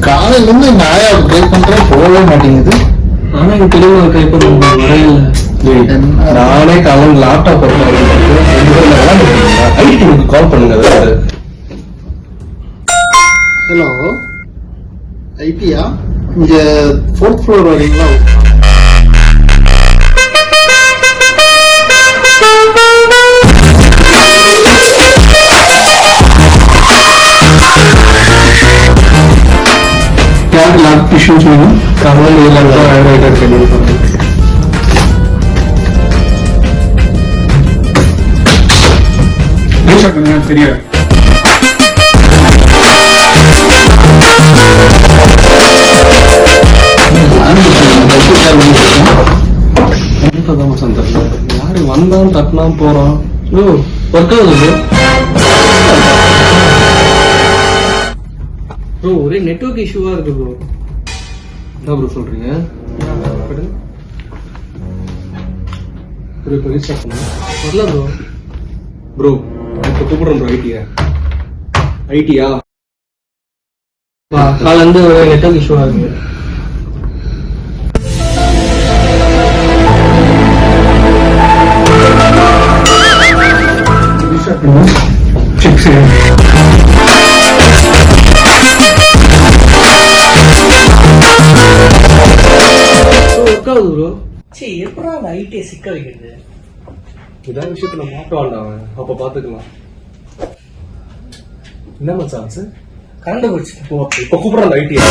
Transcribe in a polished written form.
காலையில இருந்து இந்த ஆயா ட்ரை பண்றேன் போகவே மாட்டேங்குது. ஆனா எனக்கு தெளிவா ட்ரை பண்ண வரையில நானே காலையில் லேப்டாப் கால் பண்ணுங்க. ஹலோ ஐபியா, இங்க 4th floor வரீங்களா? यार लैब इश्यूज में कमल ये लड़का राइटर के लिए சரியா யாரு வந்தான் தட்டினா போறான். ஒர்க் ஆகுது ப்ரோ. ஒரே நெட்வொர்க் இஷ்யூவா இருக்கு ப்ரோ. என்ன ப்ரோ சொல்றீங்க? வரல ப்ரோ. ப்ரோ இப்போ கூப்பிடுறோம் ப்ரோ. ஐடியா கால இருந்து ஒரு நெட்வொர்க் இஷ்யூவா இருக்கு. செக் செய்யுங்க. எப்படா அந்த ஐடியை சிக்க வைக்கிறது? இதான் விஷயத்துல மாட்டோம்டா அவன். அப்ப பாத்துக்கலாம். என்ன மச்சான் கரண்ட் போச்சு. இப்ப கூப்பிடுறான் ஐடியா.